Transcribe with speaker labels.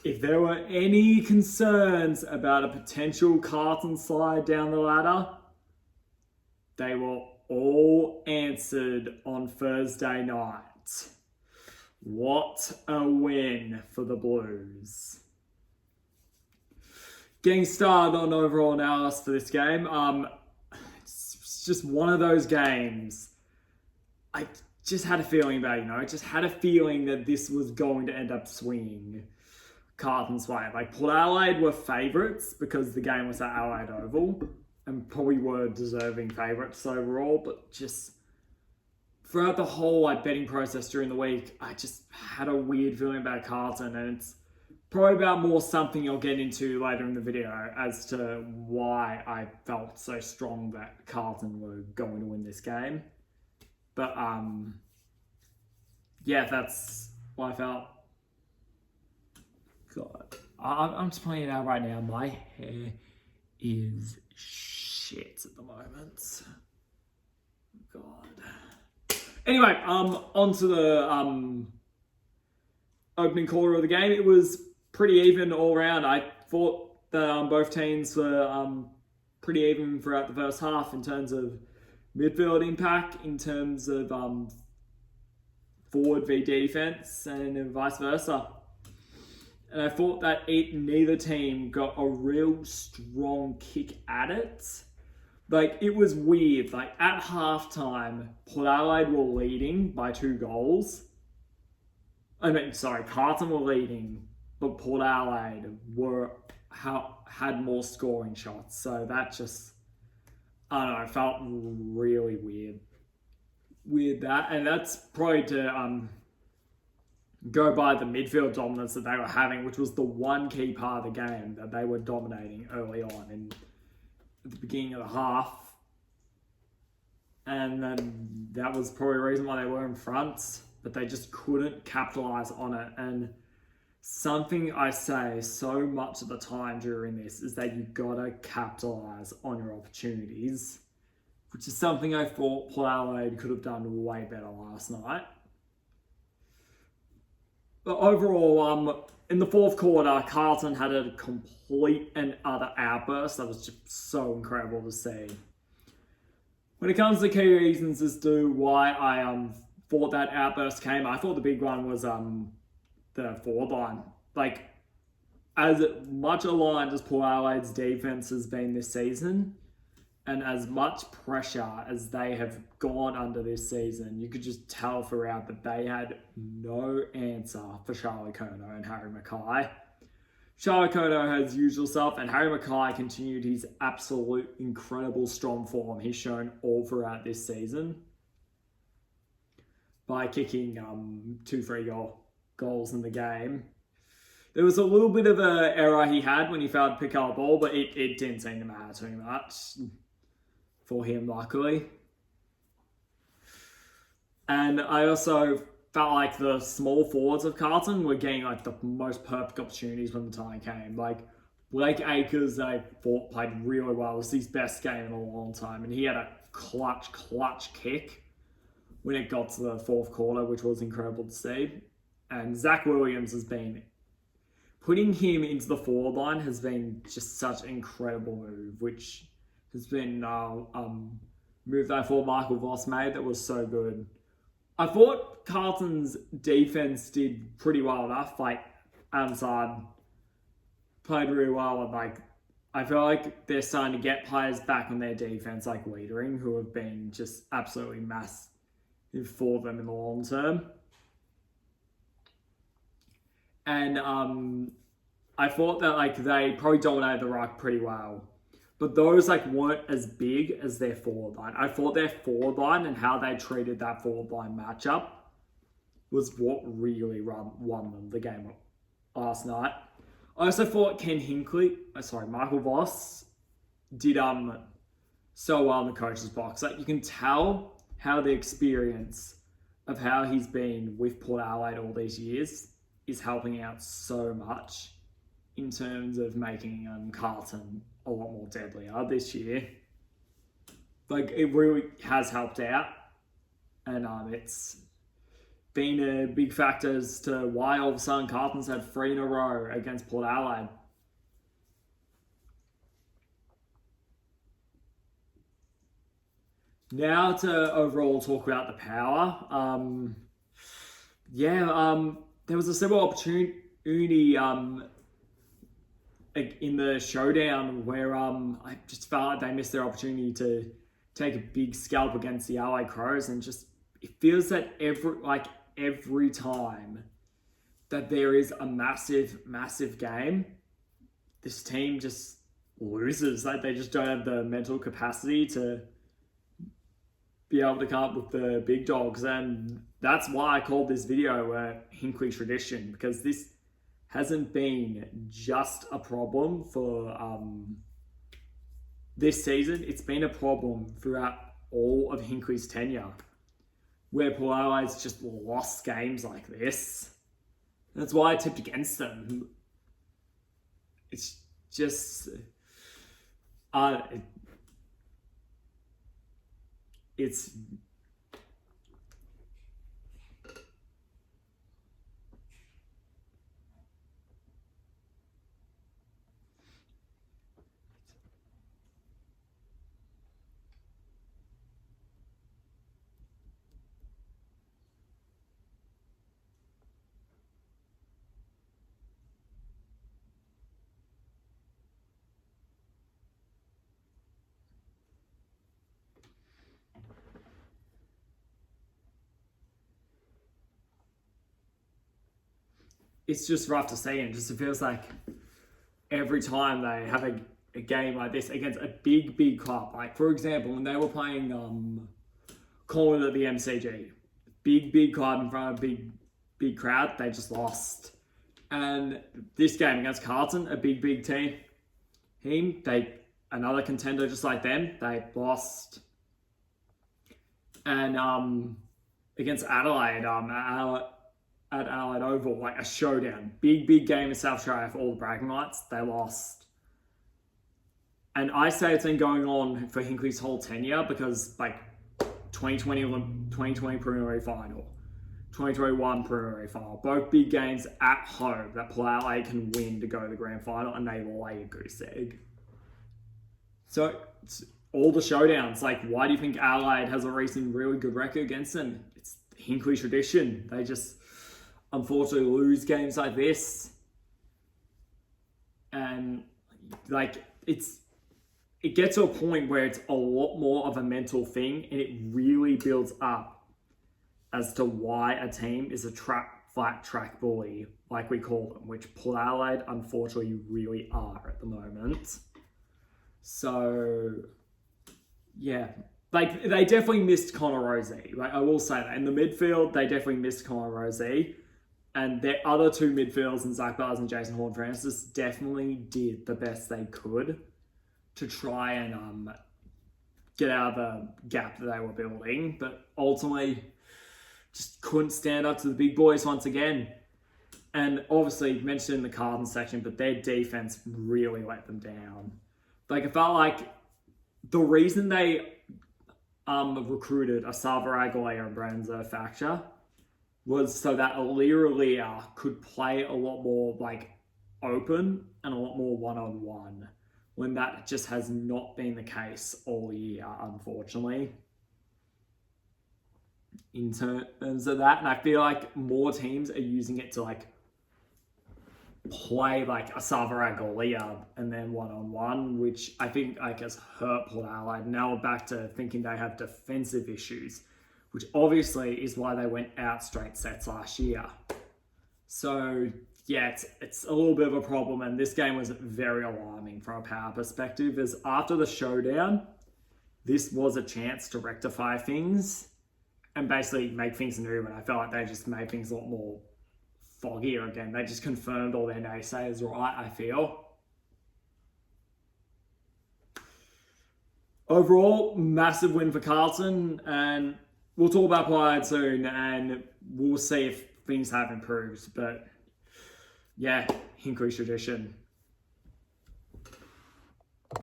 Speaker 1: if there were any concerns about a potential Carlton slide down the ladder, they were all answered on Thursday night. What a win for the Blues. Getting started on overall analysis for this game, it's just one of those games. I just had a feeling about it, I just had a feeling that this was going to end up swinging Carlton's way. Like, Port Adelaide were favourites because the game was at Adelaide Oval and probably were deserving favourites overall, but just throughout the whole betting process during the week, I just had a weird feeling about Carlton, and it's probably about more something I'll get into later in the video as to why I felt so strong that Carlton were going to win this game. But yeah, that's what I felt. God, I'm just pointing it out right now. My hair is shit at the moment. God. Anyway, on to the opening quarter of the game. It was pretty even all around. I thought that both teams were pretty even throughout the first half in terms of midfield impact, in terms of forward v defense, and vice versa. And I thought that neither team got a real strong kick at it. Like, it was weird. Like, at halftime, Port Adelaide were leading by 2 goals. Carlton were leading, but Port Adelaide had more scoring shots. So that just, I don't know, it felt really weird that. And that's probably to go by the midfield dominance that they were having, which was the one key part of the game that they were dominating early on and at the beginning of the half. And then that was probably the reason why they were in front, but they just couldn't capitalise on it. And something I say so much of the time during this is that you gotta capitalise on your opportunities, which is something I thought Port Adelaide could have done way better last night. But overall, in the fourth quarter, Carlton had a complete and utter outburst that was just so incredible to see. When it comes to key reasons as to why I thought that outburst came, I thought the big one was the forward line. Like, as much aligned as Port Adelaide's defense has been this season, and as much pressure as they have gone under this season, you could just tell throughout that they had no answer for Charlie Curnow and Harry Mackay. Charlie Curnow has usual self, and Harry Mackay continued his absolute incredible strong form he's shown all throughout this season by kicking 2-3 goals in the game. There was a little bit of an error he had when he failed to pick up a ball, but it didn't seem to matter too much for him, luckily. And I also felt like the small forwards of Carlton were getting like the most perfect opportunities when the time came. Like, Blake Acres, I thought played really well. It was his best game in a long time, and he had a clutch kick when it got to the fourth quarter, which was incredible to see. And Zach Williams has been, putting him into the forward line has been just such an incredible move, which has been move that for Michael Voss made that was so good. I thought Carlton's defense did pretty well enough. Like, Ansard played really well, and I feel like they're starting to get players back on their defense, like Wiedering, who have been just absolutely massive for them in the long term. And I thought that they probably dominated the ruck pretty well. But those weren't as big as their forward line. I thought their forward line and how they treated that forward line matchup was what really won them the game last night. I also thought Michael Voss did so well in the coach's box. Like, you can tell how the experience of how he's been with Port Adelaide all these years is helping out so much in terms of making Carlton a lot more deadlier this year. Like, it really has helped out, and been a big factor as to why all of a sudden Carlton's had 3 in a row against Port Adelaide. Now to overall talk about the power. There was a similar opportunity in the showdown where I just felt like they missed their opportunity to take a big scalp against the Adelaide Crows, and just it feels that every time that there is a massive game, this team just loses. Like, they just don't have the mental capacity to be able to come up with the big dogs. And that's why I called this video a Hinkley tradition, because this hasn't been just a problem for this season. It's been a problem throughout all of Hinkley's tenure, where Port Adelaide's just lost games like this. That's why I tipped against them. It's just... it's... It's just rough to see, and just it feels like every time they have a game like this against a big club, like for example when they were playing Carlton at the MCG, big club in front of a big crowd, they just lost. And this game against Carlton, a big team, they another contender just like them, they lost. And against Adelaide, at Adelaide Oval, like a showdown. Big game in South Australia for all the bragging rights. They lost. And I say it's been going on for Hinkley's whole tenure, because like 2020 preliminary final, 2021 preliminary final, both big games at home that Port Adelaide can win to go to the grand final, and they lay a goose egg. So it's all the showdowns, like why do you think Adelaide has a recent really good record against them? It's Hinkley tradition. They just unfortunately lose games like this, and like it gets to a point where it's a lot more of a mental thing, and it really builds up as to why a team is a flat track bully, like we call them, which Port Adelaide unfortunately really are at the moment. So yeah, like they definitely missed Connor Rozee. Like I will say that in the midfield, they definitely missed Connor Rozee. And their other two midfielders, and Zach Bars and Jason Horne-Francis, definitely did the best they could to try and get out of the gap that they were building. But ultimately, just couldn't stand up to the big boys once again. And obviously, mentioned in the Carlton section, but their defense really let them down. Like, it felt like the reason they recruited Asava Aguilera and Brandon Zerfacture was so that Aliria could play a lot more like open and a lot more one-on-one, when that just has not been the case all year, unfortunately. In terms of that, and I feel like more teams are using it to like play like Asava Aguilera and then one-on-one, which I think like has hurt Port Adelaide. Now we're back to thinking they have defensive issues, which obviously is why they went out straight sets last year. So yeah, it's a little bit of a problem, and this game was very alarming from a power perspective, as after the showdown, this was a chance to rectify things and basically make things new, and I felt like they just made things a lot more foggier again. They just confirmed all their naysayers right, I feel. Overall, massive win for Carlton, and we'll talk about Pride soon, and we'll see if things have improved. But yeah, Hinkley tradition.